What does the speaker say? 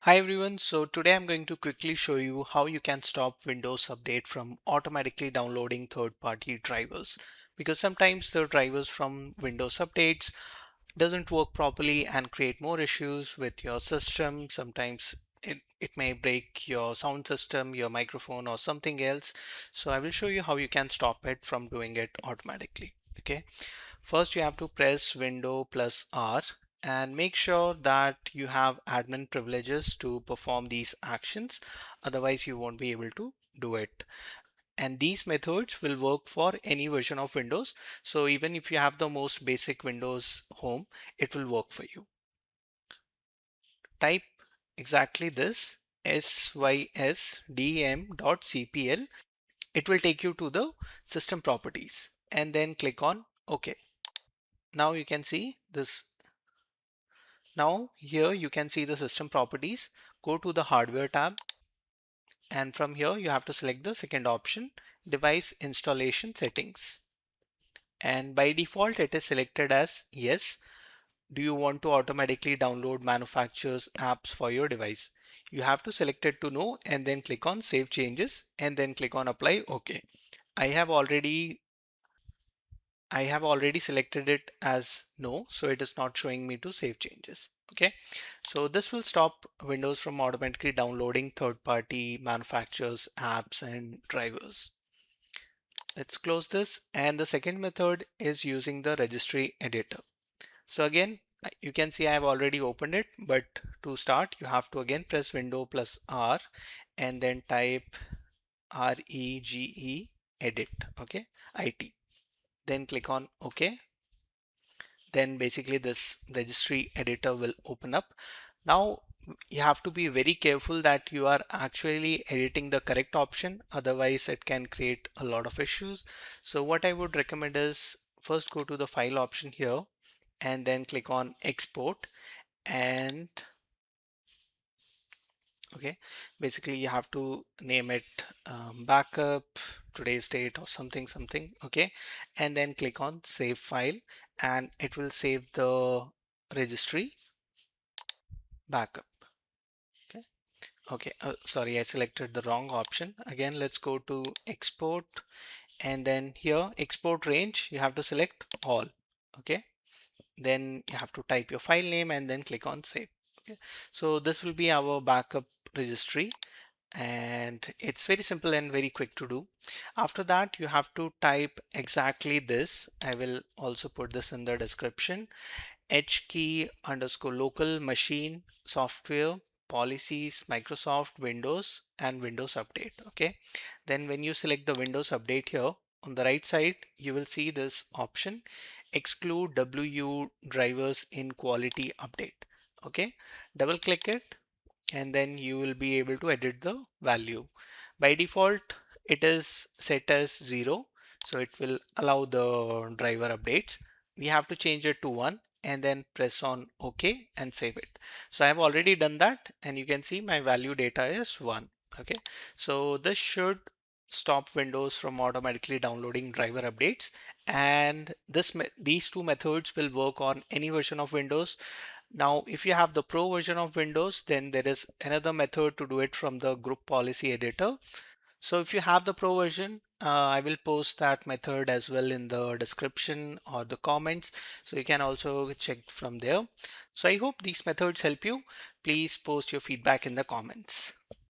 Hi everyone, so today I'm going to quickly show you how you can stop Windows Update from automatically downloading third-party drivers. Because sometimes the drivers from Windows Updates doesn't work properly and create more issues with your system. Sometimes it may break your sound system, your microphone or something else. So I will show you how you can stop it from doing it automatically. Okay. First, you have to press Window plus R and make sure that you have admin privileges to perform these actions. Otherwise, you won't be able to do it. And these methods will work for any version of Windows. So even if you have the most basic Windows Home, it will work for you. Type exactly this sysdm.cpl. It will take you to the system properties and then click on OK. Now you can see this. Now here you can see the system properties. Go to the hardware tab and from here you have to select the second option, device installation settings. And by default it is selected as yes. Do you want to automatically download manufacturer's apps for your device? You have to select it to no and then click on save changes and then click on apply OK. I have already I have already selected it as no, so it is not showing me to save changes. Okay, so this will stop Windows from automatically downloading third-party manufacturers, apps, and drivers. Let's close this. And the second method is using the registry editor. So again, you can see I have already opened it, but to start, you have to again press Window plus R and then type REGE edit. Okay, IT. Then click on OK. Then basically this registry editor will open up. Now you have to be very careful that you are actually editing the correct option, otherwise it can create a lot of issues. So what I would recommend is first go to the file option here and then click on export and okay, basically you have to name it backup today's date or something. Okay, and then click on save file and it will save the registry backup. Okay, okay, sorry, I selected the wrong option. Again, let's go to export and then here export range you have to select all. Okay, then you have to type your file name and then click on save. Okay, so this will be our backup registry and it's very simple and very quick to do. After that, you have to type exactly this. I will also put this in the description. H key underscore local machine software policies Microsoft Windows and Windows Update. Okay. Then when you select the Windows Update here on the right side, you will see this option exclude WU drivers in quality update. Okay. Double click it and then you will be able to edit the value. By default, it is set as 0, so it will allow the driver updates. We have to change it to 1 and then press on OK and save it. So I have already done that and you can see my value data is 1. Okay, so this should stop Windows from automatically downloading driver updates, and these two methods will work on any version of Windows. Now, if you have the Pro version of Windows, then there is another method to do it from the group policy editor. So if you have the Pro version, I will post that method as well in the description or the comments. So you can also check from there. So I hope these methods help you. Please post your feedback in the comments.